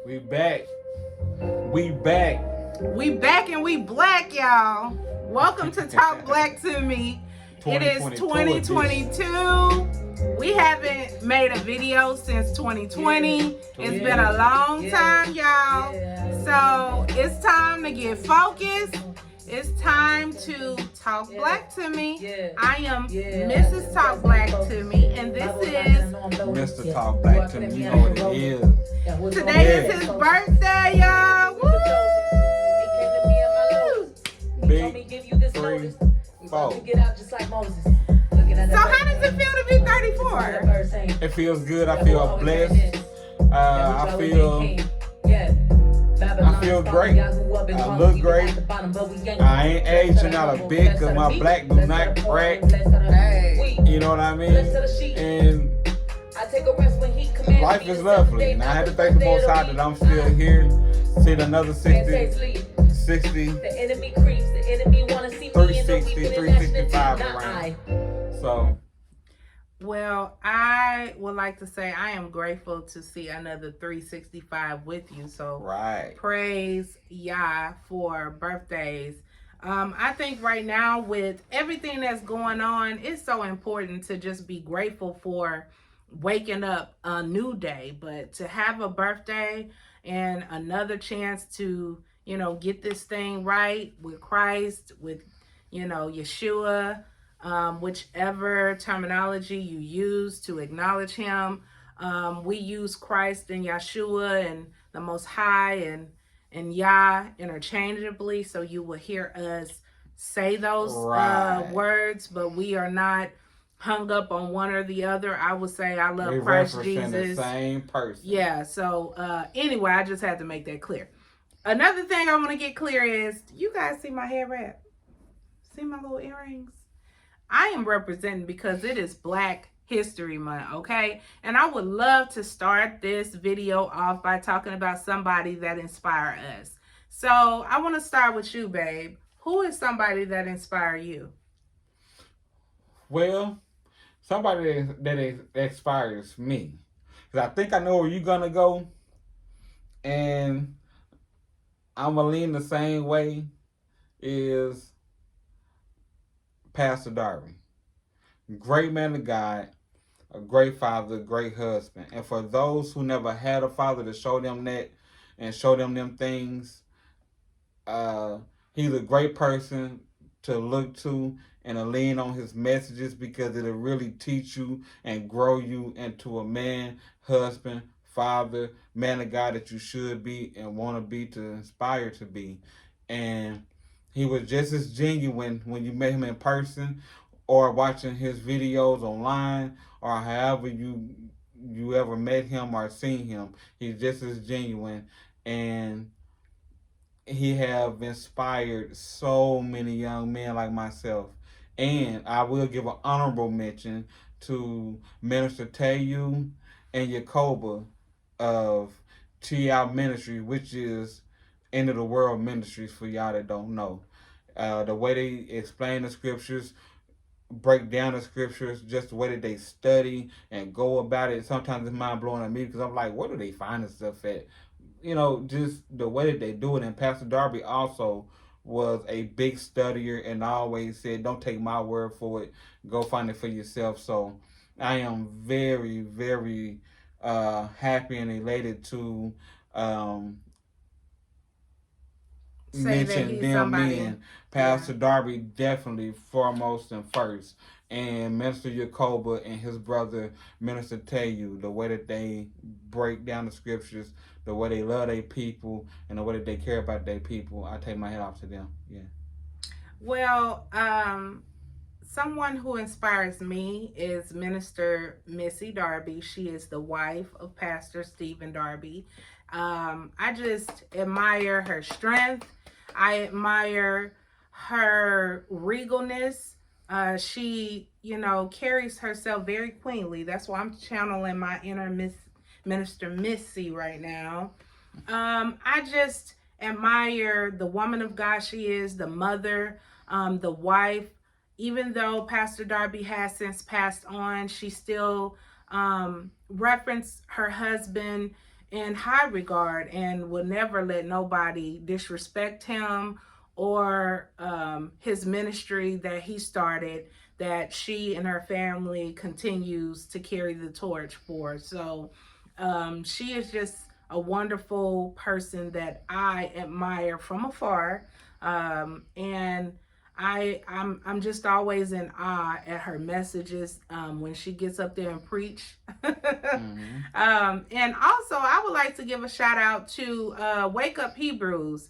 We back. We back. We back and we black, y'all. Welcome to Talk Black to Me. It is 2022. We haven't made a video since 2020. It's been a long time, y'all. So it's time to get focused. It's time to talk black to me. I am Mrs. Talk Black to Me, and this is Mr. Talk Black to Me. You know what it is. Today is his birthday, y'all. Woo! Big 3, 4. So how does it feel to be 34? It feels good. I feel blessed. I feel great. I look great. I ain't aging out a bit because my black do not crack. You know what I mean? And life is lovely. And I had to thank the Most High that I'm still here. Seeing another 60. The enemy creeps. The enemy want to see 360, 365 around. So. Well, I would like to say I am grateful to see another 365 with you. So praise Yah for birthdays. I think right now with everything that's going on, it's so important to just be grateful for waking up a new day. But to have a birthday and another chance to, get this thing right with Christ, with, Yeshua, whichever terminology you use to acknowledge him. We use Christ and Yeshua and the Most High and Yah interchangeably, so you will hear us say those words, but we are not hung up on one or the other. I would say I love Christ Jesus. The same person. Yeah, so anyway, I just had to make that clear. Another thing I want to get clear is, you guys see my hair wrap? See my little earrings? I am representing because it is Black History Month, okay? And I would love to start this video off by talking about somebody that inspired us. So I want to start with you, babe. Who is somebody that inspired you? Well, somebody that inspires me. Because I think I know where you're going to go. And I'm going to lean the same way, is Pastor Darby. Great man of God, a great father, a great husband. And for those who never had a father to show them that and show them things, he's a great person to look to and to lean on his messages, because it'll really teach you and grow you into a man, husband, father, man of God that you should be and want to be, to inspire to be. And he was just as genuine when you met him in person or watching his videos online, or however you ever met him or seen him. He's just as genuine, and he have inspired so many young men like myself. And I will give an honorable mention to Minister Tayu and Yakoba of T.I. Ministry, which is End of the World Ministries, for y'all that don't know. The way they explain the scriptures, break down the scriptures, just the way that they study and go about it. Sometimes it's mind blowing to me, because I'm like, where do they find this stuff at? Just the way that they do it. And Pastor Darby also was a big studier and always said, don't take my word for it, go find it for yourself. So I am very, very happy and elated to mention them men. Pastor Darby definitely foremost and first, and Minister Yakoba and his brother Minister Tayu, the way that they break down the scriptures, the way they love their people, and the way that they care about their people, I take my hat off to them. Yeah. Well, someone who inspires me is Minister Missy Darby. She is the wife of Pastor Stephen Darby. I just admire her strength. I admire her regalness. She, carries herself very queenly. That's why I'm channeling my inner Minister Missy right now. I just admire the woman of God she is, the mother, the wife. Even though Pastor Darby has since passed on, she still referenced her husband in high regard and will never let nobody disrespect him or his ministry that he started, that she and her family continues to carry the torch for. So she is just a wonderful person that I admire from afar. And I'm just always in awe at her messages when she gets up there and preach. And also, I would like to give a shout out to Wake Up Hebrews,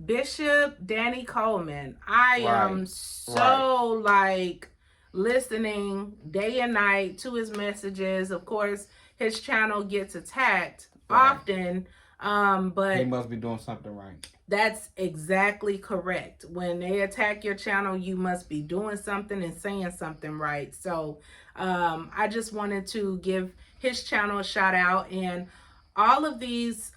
Bishop Danny Coleman. I am so like listening day and night to his messages. Of course, his channel gets attacked often, but he must be doing something right. That's exactly correct. When they attack your channel, you must be doing something and saying something right. So I just wanted to give his channel a shout out. And all of these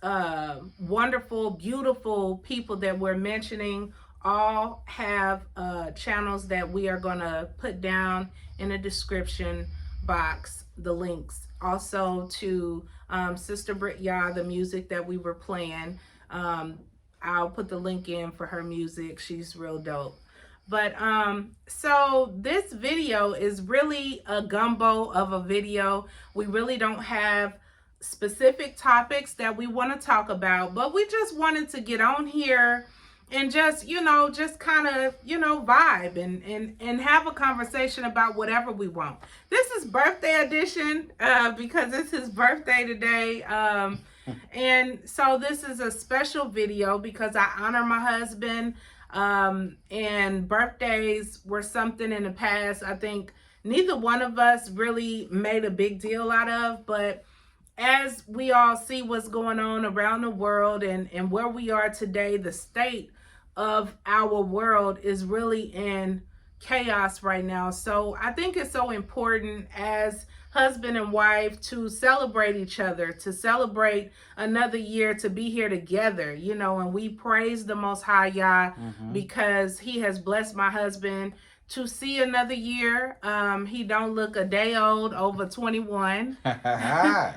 wonderful, beautiful people that we're mentioning all have channels that we are going to put down in the description box, the links. Also to Sister Britt Yah, the music that we were playing. I'll put the link in for her music. She's real dope. But so this video is really a gumbo of a video. We really don't have specific topics that we want to talk about, but we just wanted to get on here and just, just kind of, vibe and have a conversation about whatever we want. This is birthday edition because it's his birthday today. And so this is a special video because I honor my husband, and birthdays were something in the past I think neither one of us really made a big deal out of, but as we all see what's going on around the world and where we are today, the state of our world is really in chaos right now. So I think it's so important as husband and wife to celebrate each other, to celebrate another year, to be here together, and we praise the Most High Yah because he has blessed my husband to see another year. He don't look a day old, over 21.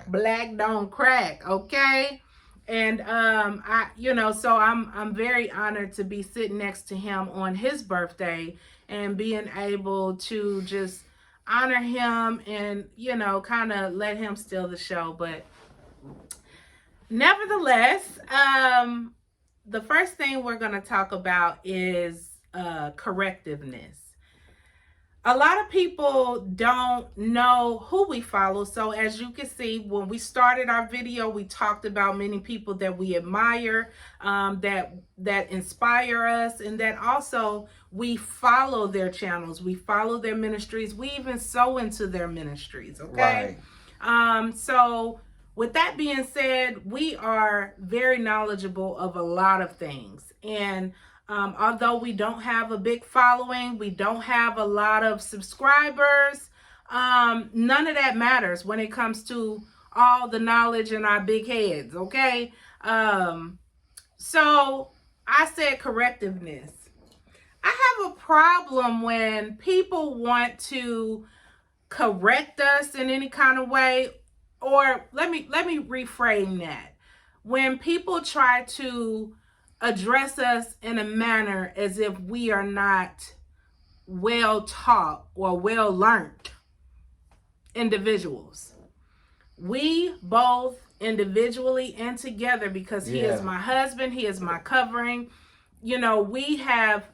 Black don't crack, okay? And so I'm very honored to be sitting next to him on his birthday and being able to just honor him and, kind of let him steal the show. But nevertheless, the first thing we're going to talk about is correctiveness. A lot of people don't know who we follow. So as you can see, when we started our video, we talked about many people that we admire, that inspire us, and that also we follow their channels, we follow their ministries, we even sow into their ministries, okay? So with that being said, we are very knowledgeable of a lot of things. And although we don't have a big following, we don't have a lot of subscribers, none of that matters when it comes to all the knowledge in our big heads, okay? So I said correctiveness. I have a problem when people want to correct us in any kind of way, or let me reframe that. When people try to address us in a manner as if we are not well taught or well learned individuals. We both individually and together, because he is my husband, he is my covering. We have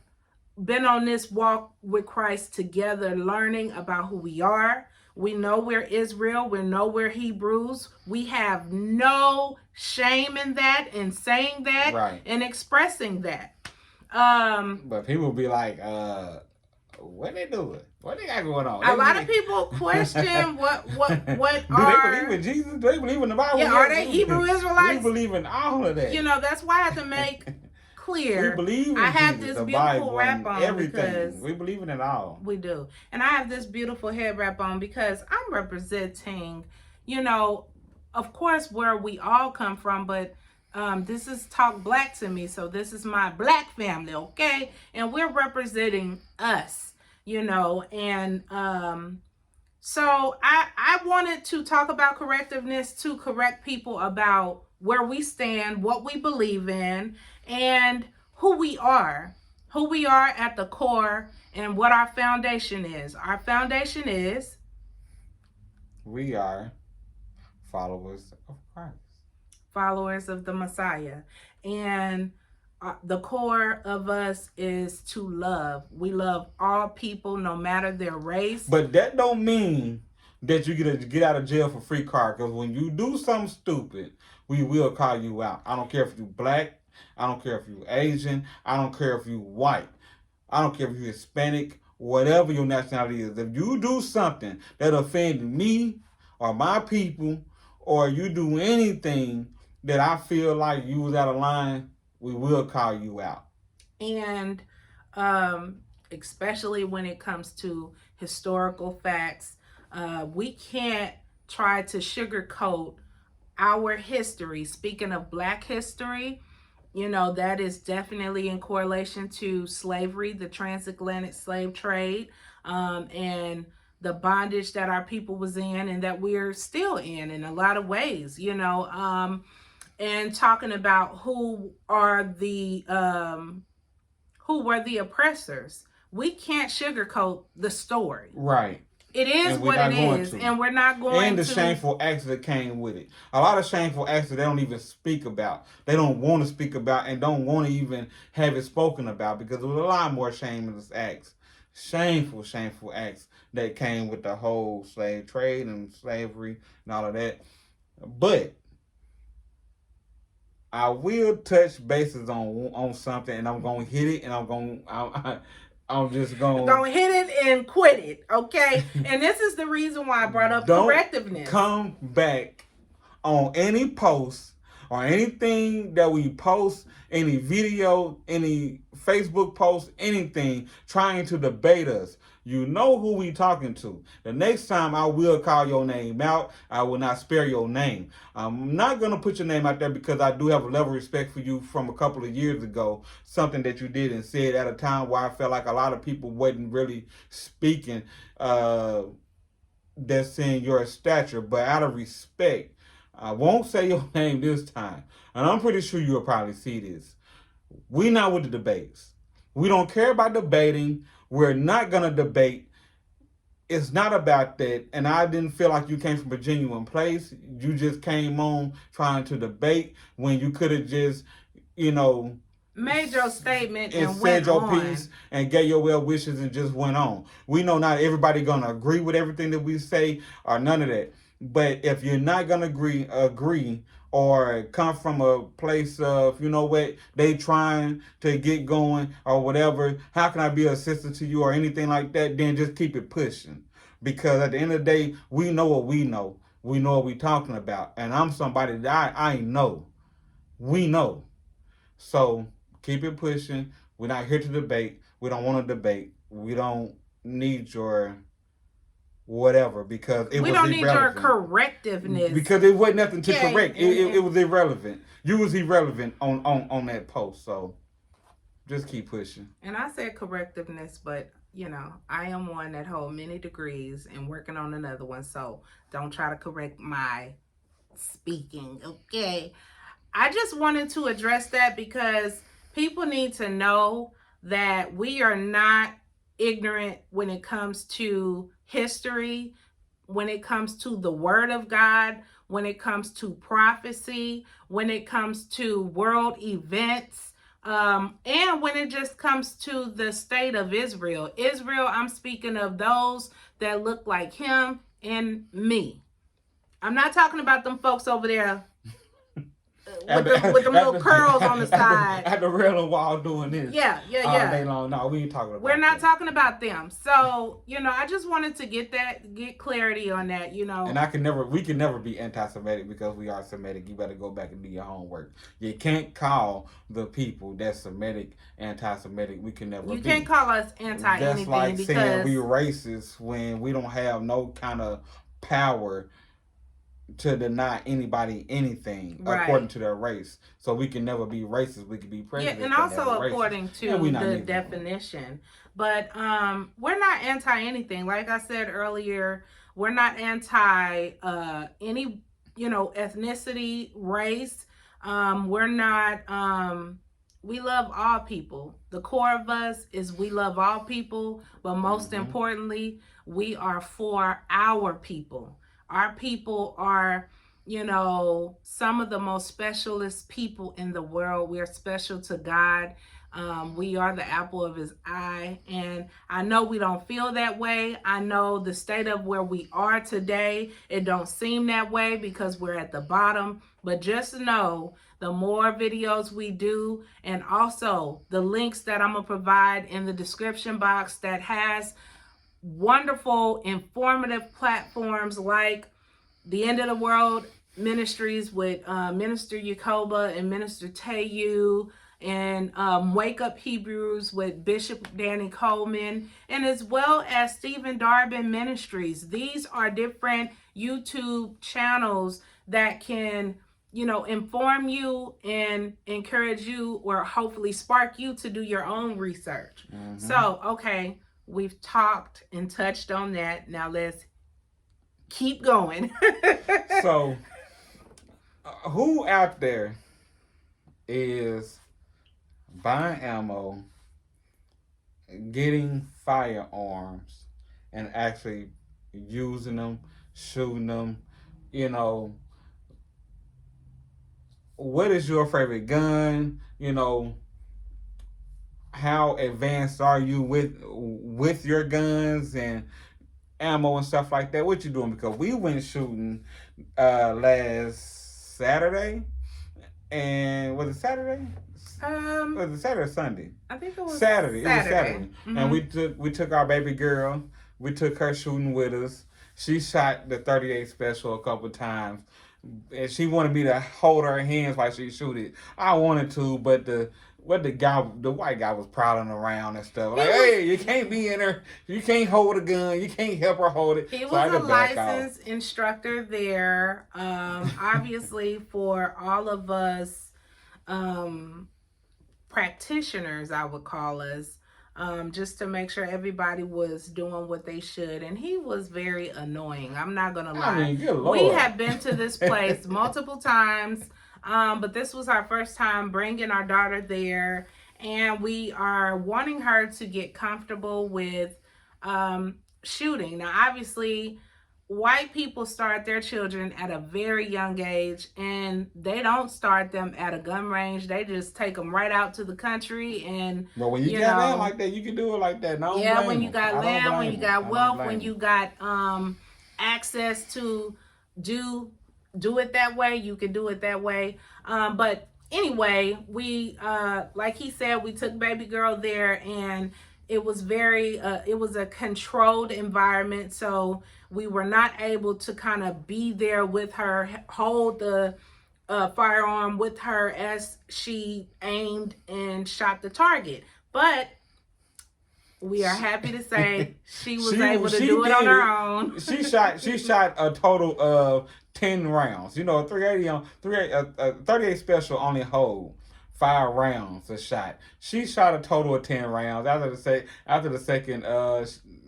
been on this walk with Christ together, learning about who we are. We know we're Israel. We know we're Hebrews. We have no shame in that, and saying that, and expressing that. But people be like, what they doing? What they got going on? A lot of people question what do they believe in Jesus? Do they believe in the Bible? Yeah, are they Hebrew Israelites? We believe in all of that. That's why I have to make clear. We believe in I have Jesus, this beautiful wrap on everything. Because we believe in it all. We do. And I have this beautiful head wrap on because I'm representing, of course, where we all come from, but this is Talk Black to me. So this is my Black family, okay? And we're representing us, and So I wanted to talk about correctiveness to correct people about where we stand, what we believe in, and who we are. Who we are at the core and what our foundation is. Our foundation is we are followers of Christ. Followers of the Messiah. And the core of us is to love. We love all people, no matter their race. But that don't mean that you get out of jail for free card. Because when you do something stupid, we will call you out. I don't care if you black. I don't care if you Asian. I don't care if you white. I don't care if you Hispanic. Whatever your nationality is. If you do something that offends me or my people, or you do anything that I feel like you was out of line, we will call you out. And especially when it comes to historical facts, we can't try to sugarcoat our history. Speaking of Black history, you know, that is definitely in correlation to slavery, the transatlantic slave trade, and the bondage that our people was in and that we're still in a lot of ways, you know, and talking about who were the oppressors. We can't sugarcoat the story. Right. It is what it is, and we're not going to. And the shameful acts that came with it. A lot of shameful acts that they don't even speak about. They don't want to speak about and don't want to even have it spoken about, because there was a lot more shameless acts. Shameful acts that came with the whole slave trade and slavery and all of that. But I will touch bases on something, and I'm going to hit it, and I'm just going to hit it and quit it, okay? And this is the reason why I brought up correctiveness. Come back on any post or anything that we post, any video, any Facebook post, anything trying to debate us. You know who we talking to. The next time I will call your name out. I will not spare your name. I'm not going to put your name out there because I do have a level of respect for you from a couple of years ago. Something that you did and said at a time where I felt like a lot of people wasn't really speaking that's in your stature. But out of respect, I won't say your name this time. And I'm pretty sure you'll probably see this. We're not with the debates. We don't care about debating. We're not going to debate. It's not about that. And I didn't feel like you came from a genuine place. You just came on trying to debate when you could have just, you know, made your statement and said your piece and gave your well wishes and just went on. We know not everybody going to agree with everything that we say or none of that. But if you're not going to agree or come from a place of, you know what, they trying to get going or whatever, how can I be assistant to you or anything like that, then just keep it pushing. Because at the end of the day, we know what we know. We know what we're talking about. And I'm somebody that I know. We know. So keep it pushing. We're not here to debate. We don't want to debate. We don't need your whatever, because it was irrelevant. We don't need your correctiveness. Because it wasn't nothing to correct. It was irrelevant. You was irrelevant on that post. So just keep pushing. And I said correctiveness, but you know, I am one that hold many degrees and working on another one. So don't try to correct my speaking, okay? I just wanted to address that because people need to know that we are not ignorant when it comes to history, when it comes to the word of God, when it comes to prophecy, when it comes to world events, and when it just comes to the state of Israel. Israel, I'm speaking of those that look like him and me. I'm not talking about them folks over there with the little curls on the side. At the railing wall doing this. Yeah. All day long. No, we ain't talking about We're not talking about them. So, you know, I just wanted to get clarity on that, you know. And we can never be anti-Semitic because we are Semitic. You better go back and do your homework. You can't call the people that's Semitic anti-Semitic. We can never be. You can't call us anti-anything. That's like saying we racist when we don't have no kind of power to deny anybody anything according to their race. So we can never be racist. We can be prejudiced. Yeah, and also according to the definition. But we're not anti anything. Like I said earlier, We're not anti any, ethnicity, race. We're not. We love all people. The core of us is we love all people, but most importantly, we are for our people. Our people are, some of the most specialist people in the world. We're special to God. We are the apple of his eye. And I know we don't feel that way. I know the state of where we are today, it don't seem that way because we're at the bottom. But just know, the more videos we do, and also the links that I'm going to provide in the description box that has wonderful, informative platforms like the End of the World Ministries with Minister Yacoba and Minister Tayu, and Wake Up Hebrews with Bishop Danny Coleman, and as well as Stephen Darby Ministries. These are different YouTube channels that can, inform you and encourage you, or hopefully spark you to do your own research. So, okay, we've talked and touched on that. Now let's keep going. So, who out there is buying ammo, getting firearms, and actually using them, shooting them? What is your favorite gun? How advanced are you with your guns and ammo and stuff like that? What you doing? Because we went shooting last Saturday, and was it Saturday? Was it Saturday or Sunday? I think it was Saturday. It was Saturday. Mm-hmm. And we took our baby girl. We took her shooting with us. She shot the 38 special a couple times, and she wanted me to hold her hands while she shoot it. I wanted to, but the white guy was prowling around and stuff. Like, hey, you can't be in her. You can't hold a gun. You can't help her hold it. He was a licensed instructor there. Obviously, for all of us practitioners, I would call us, just to make sure everybody was doing what they should. And he was very annoying. I'm not going to lie. Good Lord. We have been to this place multiple times, but this was our first time bringing our daughter there. And we are wanting her to get comfortable with shooting. Now, obviously, white people start their children at a very young age, and they don't start them at a gun range. They just take them right out to the country. And but when you got land like that, you can do it like that. No, yeah, when you got land, when you got wealth, when you got access to do it that way, you can do it that way. But anyway, we like he said, we took baby girl there, and it was it was a controlled environment, so we were not able to kind of be there with her, hold the firearm with her as she aimed and shot the target. But we are happy to say she was able to do it on her own. She shot a total of 10 rounds. 38 special only hold 5 rounds a shot. She shot a total of 10 rounds. After the second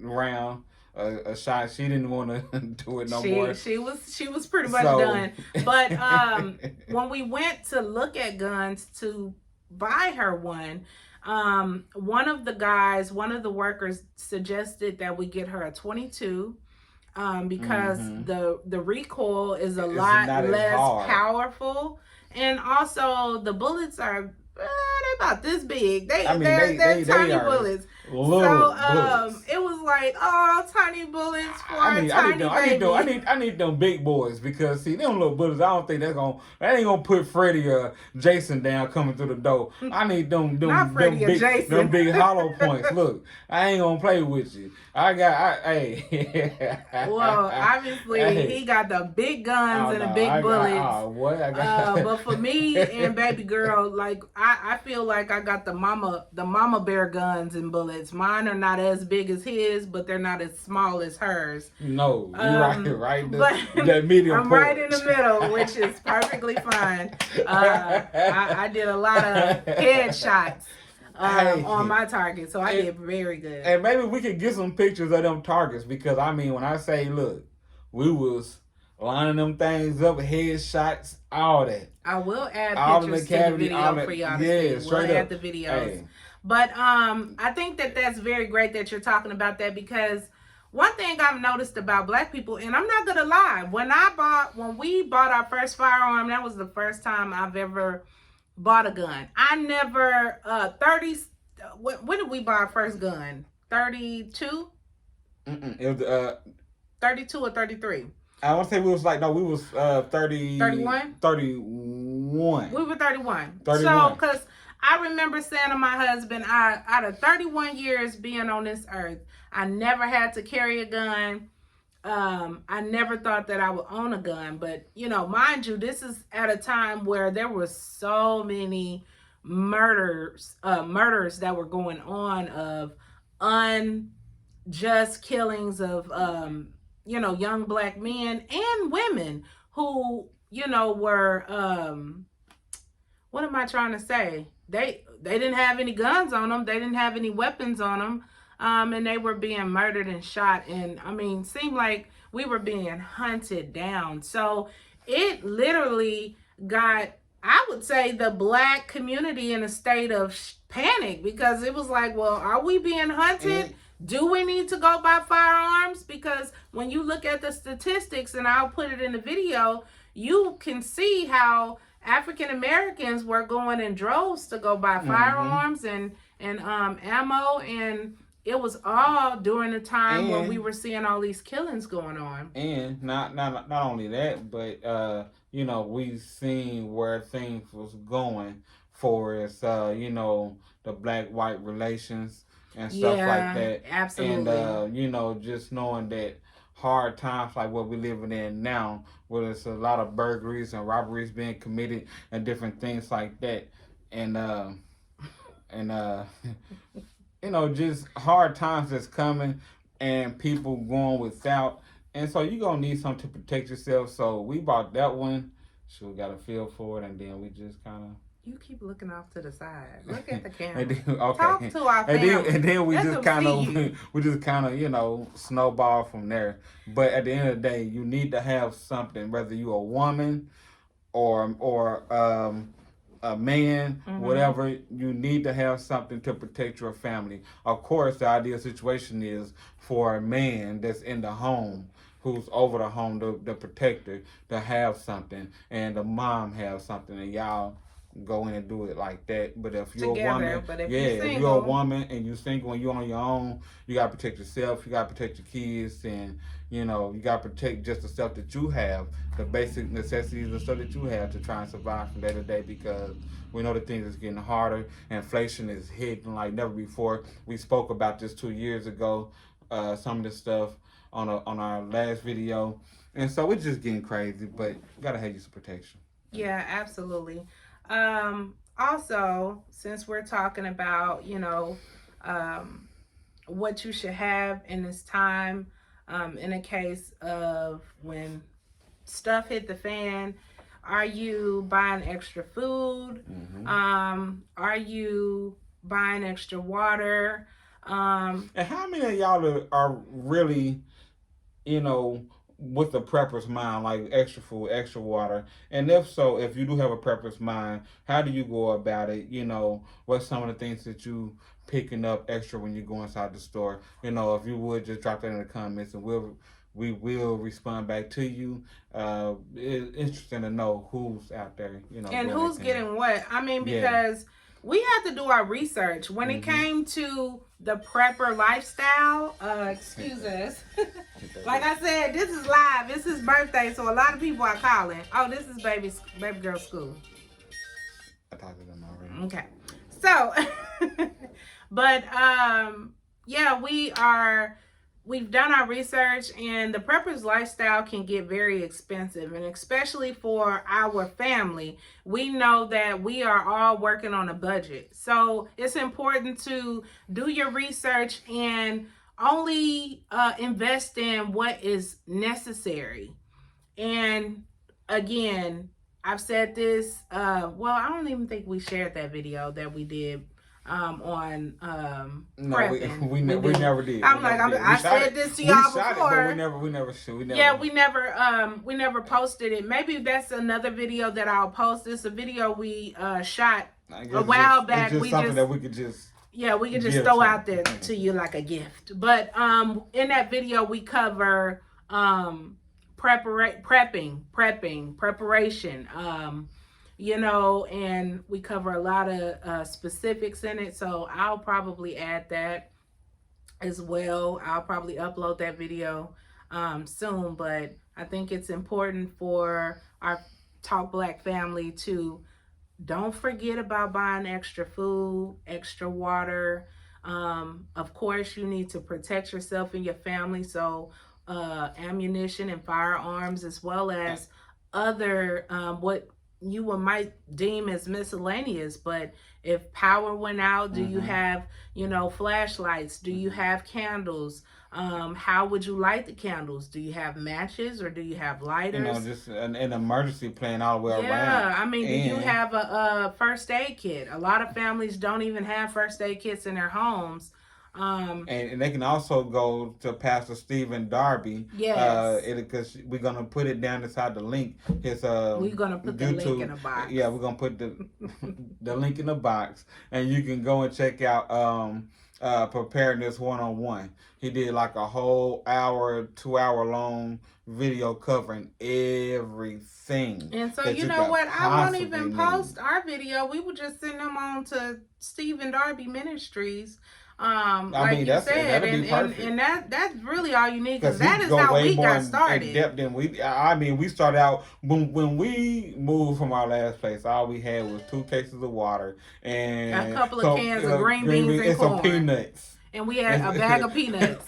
round, a shot, she didn't want to do it no more. She was pretty much done. But when we went to look at guns to buy her one, one of the workers suggested that we get her a 22. Because the recoil is a lot less powerful, and also the bullets are they about this big. They're tiny bullets. So it was like, oh, tiny bullets for a tiny baby. I need them big boys, because see, them little bullets, I don't think that ain't gonna put Freddie or Jason down coming through the door. I need them big hollow points. Look, I ain't gonna play with you. Hey. Well, obviously he got the big guns and the big bullets. But for me and baby girl, like I feel like I got the mama bear guns and bullets. Mine are not as big as his, but they're not as small as hers. No, you're right. The medium. I'm right in the middle, which is perfectly fine. I did a lot of headshots on my target, so I did very good. And maybe we could get some pictures of them targets, because when I say, look, we was lining them things up, headshots, all that. I will add all pictures to the video for y'all to see. We'll add the videos. Hey. But I think that that's very great that you're talking about that, because one thing I've noticed about black people, and I'm not gonna lie, when we bought our first firearm, that was the first time I've ever bought a gun. I never 30. When did we buy our first gun? 32. It was 32 or 33. I want to say we was 30. 31. 31. We were 31. So, because I remember saying to my husband, out of 31 years being on this earth, I never had to carry a gun. I never thought that I would own a gun. But, mind you, this is at a time where there were so many murders that were going on, of unjust killings of, young black men and women who, were, what am I trying to say? They didn't have any guns on them. They didn't have any weapons on them. And they were being murdered and shot. And seemed like we were being hunted down. So it literally got, I would say, the black community in a state of panic, because it was like, well, are we being hunted? Do we need to go buy firearms? Because when you look at the statistics, and I'll put it in the video, you can see how African Americans were going in droves to go buy firearms and ammo, and it was all during the time when we were seeing all these killings going on. And not only that, but we seen where things was going for us, the black-white relations and stuff like that. Absolutely. And just knowing that hard times like what we're living in now, where there's a lot of burglaries and robberies being committed and different things like that, and just hard times that's coming and people going without, and so you're gonna need something to protect yourself. So we bought that one, so we got a feel for it, and then we just kind of. You keep looking off to the side. Look at the camera. Okay. Talk to our family. And then we just kind of snowball from there. But at the end of the day, you need to have something, whether you're a woman or a man, whatever. You need to have something to protect your family. Of course, the ideal situation is for a man that's in the home, who's over the home, the protector, to have something, and the mom have something, and y'all go in and do it like that. But if you're a woman, if you're a woman and you're single and you're on your own, you gotta protect yourself, you gotta protect your kids, and you gotta protect just the stuff that you have, the basic necessities and stuff that you have to try and survive from day to day, because we know that things is getting harder. Inflation is hitting like never before. We spoke about this 2 years ago, some of this stuff on our last video, and so it's just getting crazy. But you gotta have you some protection. Yeah, absolutely. Also, since we're talking about, what you should have in this time, in a case of when stuff hit the fan, are you buying extra food? Are you buying extra water? And how many of y'all are really, with the prepper's mind, like extra food, extra water? And if so, if you do have a prepper's mind, how do you go about it? What's some of the things that you picking up extra when you go inside the store? If you would just drop that in the comments, and we will respond back to you. It's interesting to know who's out there, and who's getting what. Because we had to do our research when it came to the prepper lifestyle. Excuse us. Like I said, this is live. It's his birthday, so a lot of people are calling. Oh, this is baby girl school. I talked to them already. Okay. So, but we've done our research, and the prepper's lifestyle can get very expensive, and especially for our family. We know that we are all working on a budget. So it's important to do your research and only invest in what is necessary. And again, I've said this, I don't even think we shared that video that we did no, prepping. we never did. I said this to y'all before. We never shoot. We never posted it. Maybe that's another video that I'll post. It's a video we shot a while back. It's just something that we could just throw out there to you like a gift. But in that video we cover preparation. And we cover a lot of specifics in it. So I'll probably add that as well. I'll probably upload that video soon. But I think it's important for our Talk Black family to don't forget about buying extra food, extra water. Of course, you need to protect yourself and your family. So ammunition and firearms, as well as other what you might deem as miscellaneous. But if power went out, do you have flashlights? Do you have candles? How would you light the candles? Do you have matches or do you have lighters? Just an emergency plan all the way around. Yeah, do you have a first aid kit? A lot of families don't even have first aid kits in their homes. And they can also go to Pastor Stephen Darby. Yes. Because we're gonna put it down inside the link. His we're gonna put YouTube, the link in the box. Yeah, we're gonna put the link in the box, and you can go and check out Preparedness 101. He did like a whole 2-hour long video covering everything. And so you know what? I won't even post our video. We would just send them on to Stephen Darby Ministries. Like you said, and that's really all you need, because that is how we got started. We started out when we moved from our last place. All we had was 2 cases of water and a couple of cans of green beans and corn. Some peanuts. And we had a bag of peanuts.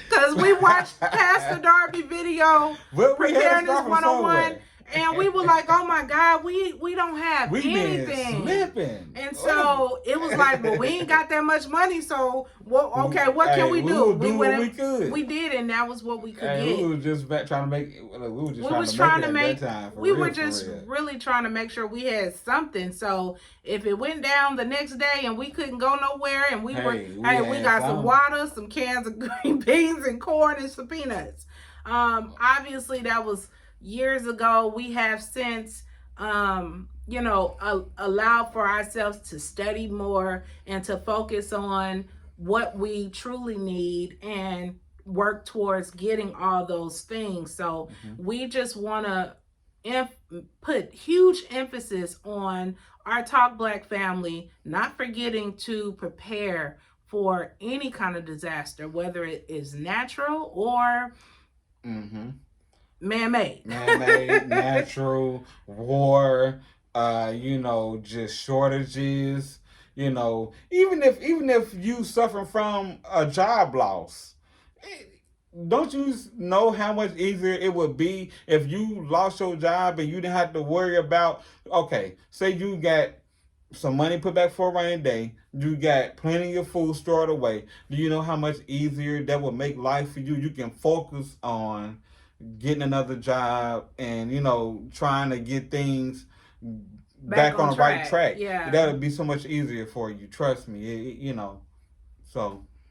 Because we watched Pastor Darby video, Preparedness 101. And we were like, oh my God, we don't have anything. Been slipping. And so it was like, well, we ain't got that much money, so what can we do? We did what we could. We did, and that was what we could get. We were just trying to make it. We were just really trying to make sure we had something. So if it went down the next day and we couldn't go nowhere, and we got some water, some cans of green beans and corn and some peanuts. Obviously that was years ago. We have since allowed for ourselves to study more and to focus on what we truly need and work towards getting all those things. So we just want to put huge emphasis on our Talk Black family, not forgetting to prepare for any kind of disaster, whether it is natural or man-made, natural, war, just shortages, even if you suffer from a job loss, don't you know how much easier it would be if you lost your job and you didn't have to worry about, say you got some money put back for a rainy day, you got plenty of food stored away. Do you know how much easier that would make life for you? You can focus on getting another job and trying to get things back on the right track. Yeah, that would be so much easier for you. Trust me.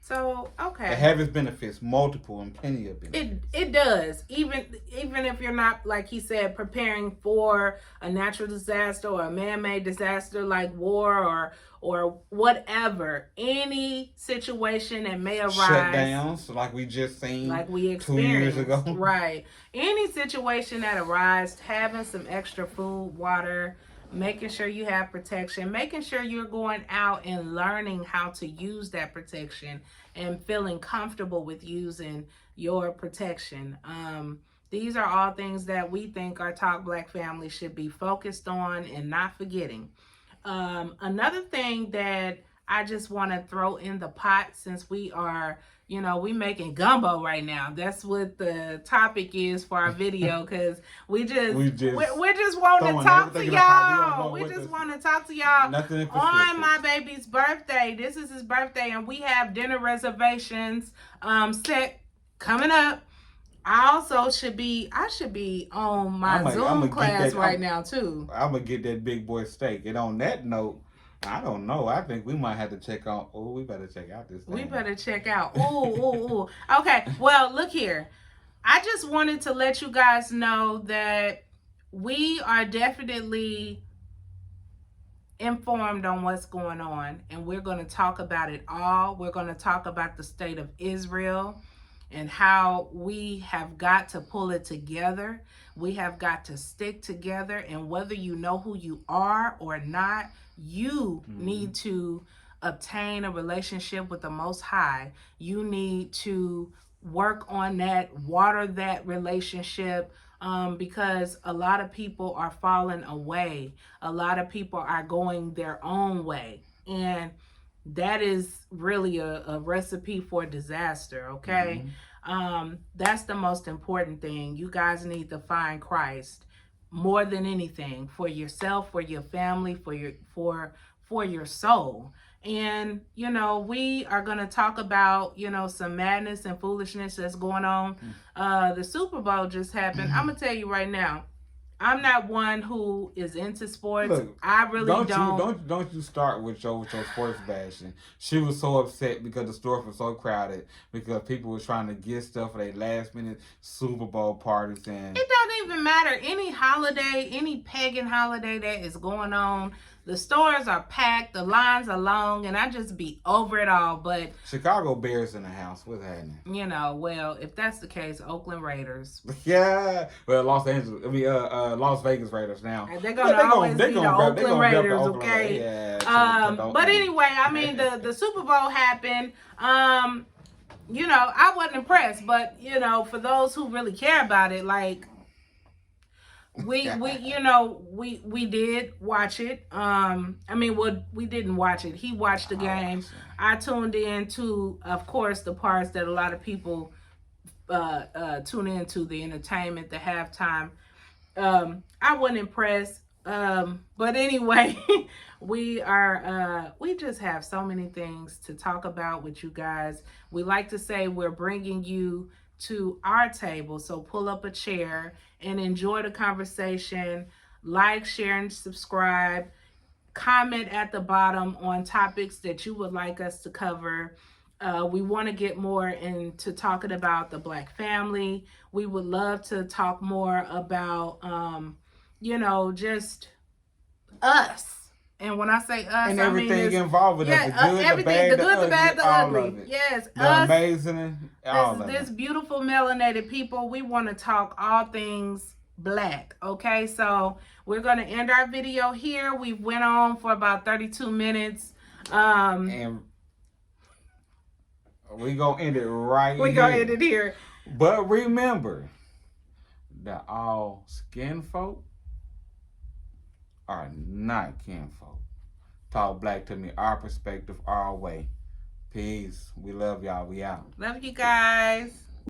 So okay. It has its benefits, multiple and plenty of benefits. It does. Even if you're not, like he said, preparing for a natural disaster or a man-made disaster like war or whatever, any situation that may arise. Shutdowns, like we just seen, like we experienced 2 years ago. Right. Any situation that arises, having some extra food, water, making sure you have protection, making sure you're going out and learning how to use that protection and feeling comfortable with using your protection. These are all things that we think our Talk Black family should be focused on and not forgetting. Another thing that I just want to throw in the pot, since we are, we making gumbo right now. That's what the topic is for our video, because we're just wanting to talk to y'all. We just want to talk to y'all on my baby's birthday. This is his birthday, and we have dinner reservations set coming up. I should be on my Zoom class right now too. I'm gonna get that big boy steak. And on that note, I don't know. I think we might have to check out. Oh, we better check out this thing. We better check out. Ooh. Okay. Well, look here. I just wanted to let you guys know that we are definitely informed on what's going on, and we're going to talk about it all. We're going to talk about the state of Israel and how we have got to pull it together. We have got to stick together, and whether you know who you are or not, you need to obtain a relationship with the Most High. You need to work on that, water that relationship, because a lot of people are falling away. A lot of people are going their own way. And that is really a recipe for disaster, okay? That's the most important thing. You guys need to find Christ more than anything, for yourself, for your family, for your soul. And we are going to talk about some madness and foolishness that's going on. The Super Bowl just happened. I'm gonna tell you right now, I'm not one who is into sports. Look, I really don't you start with your sports bashing. She was so upset because the store was so crowded because people were trying to get stuff for their last minute Super Bowl parties. And it don't even matter. Any holiday, any pagan holiday that is going on, the stores are packed, the lines are long, and I just be over it all. But Chicago Bears in the house. What's happening? Well, if that's the case, Oakland Raiders. Yeah. Well, Las Vegas Raiders now. And they're gonna always be the Oakland Raiders, okay? Yeah. But anyway, I mean, the Super Bowl happened. I wasn't impressed, but for those who really care about it, like. We did watch it. We didn't watch it. He watched the game. I tuned in to, of course, the parts that a lot of people tune into, the entertainment, the halftime. I wasn't impressed. But anyway, we just have so many things to talk about with you guys. We like to say we're bringing you to our table, so pull up a chair and enjoy the conversation. Like, share, and subscribe. Comment at the bottom on topics that you would like us to cover. We want to get more into talking about the Black family. We would love to talk more about just us. And when I say us, and everything I mean involved with it, the good, the bad, the ugly. Yes, the us, amazing, all of this beautiful melanated people. We want to talk all things Black. Okay, so we're gonna end our video here. We went on for about 32 minutes. And we gonna end it right. We gonna end it here. But remember that all skin folk are not kinfolk. Talk Black to me, our perspective, our way. Peace. We love y'all. We out. Love you guys.